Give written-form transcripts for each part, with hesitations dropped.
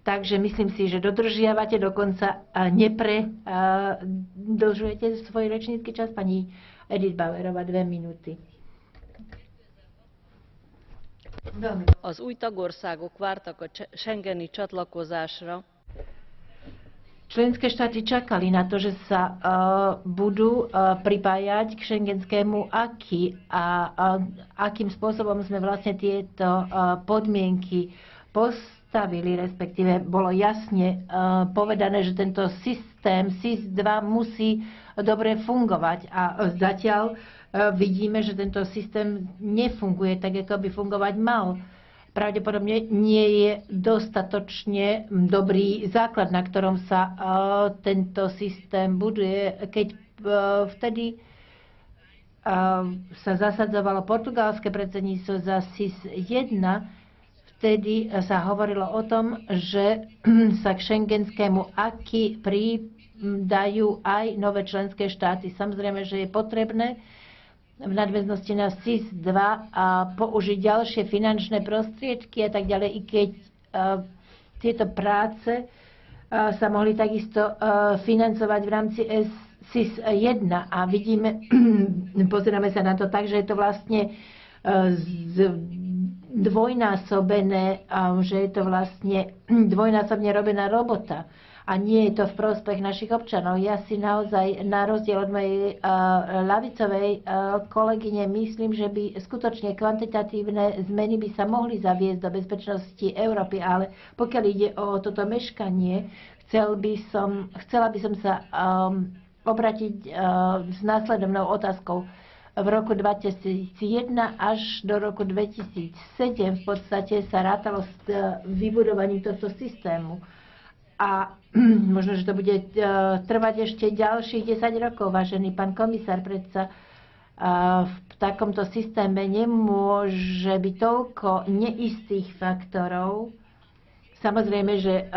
Takže myslím si, že dodržiavate, dokonca nepredĺžujete svoj rečnícky čas. Pani Edith Bauerová, 2 minúty. Az új tagországok vártak a schengeni csatlakozásra. Členské štáty čakali na to, že sa budú pripájať k schengenskému acquis a akým spôsobom sme vlastne tieto podmienky postavili, respektíve bolo jasne povedané, že tento systém SIS-2 musí dobre fungovať a zatiaľ vidíme, že tento systém nefunguje tak, ako by fungovať mal. Pravdepodobne nie je dostatočne dobrý základ, na ktorom sa tento systém buduje. Keď vtedy sa zasadzovalo portugalské predsedníctvo za SIS-1, vtedy sa hovorilo o tom, že sa k schengenskému acquis pridajú aj nové členské štáty. Samozrejme, že je potrebné v nadväznosti na SIS-2 a použiť ďalšie finančné prostriedky a tak ďalej, i keď tieto práce sa mohli takisto financovať v rámci SIS-1 a vidíme, pozeráme sa na to tak, že je to vlastne dvojnásobené, že je to vlastne dvojnásobne robená robota. A nie je to v prospech našich občanov. Ja si naozaj, na rozdiel od mojej ľavicovej kolegyne, myslím, že by skutočne kvantitatívne zmeny by sa mohli zaviesť do bezpečnosti Európy, ale pokiaľ ide o toto meškanie, chcela by som sa obratiť s následovnou otázkou. V roku 2001 až do roku 2007 v podstate sa rátalo s vybudovaním tohto systému. A možno, že to bude trvať ešte ďalších 10 rokov, vážený pán komisár, predsa v takomto systéme nemôže byť toľko neistých faktorov. Samozrejme, že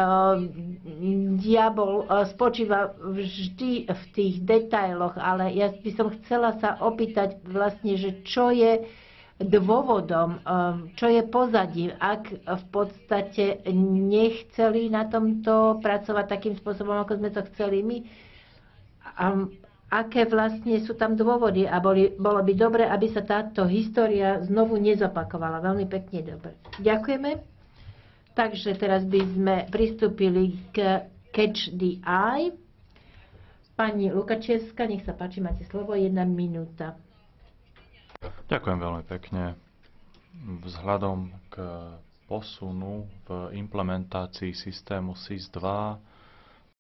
diabol spočíva vždy v tých detailoch, ale ja by som chcela sa opýtať vlastne, že čo je dôvodom, čo je pozadím, ak v podstate nechceli na tomto pracovať takým spôsobom, ako sme to chceli my. Aké vlastne sú tam dôvody a bolo by dobre, aby sa táto história znovu nezopakovala. Veľmi pekne dobre. Ďakujeme. Takže teraz by sme pristúpili k Catch the Eye. Pani Lukačevská, nech sa páči, máte slovo, 1 minúta. Ďakujem veľmi pekne. Vzhľadom k posunu v implementácii systému SIS-2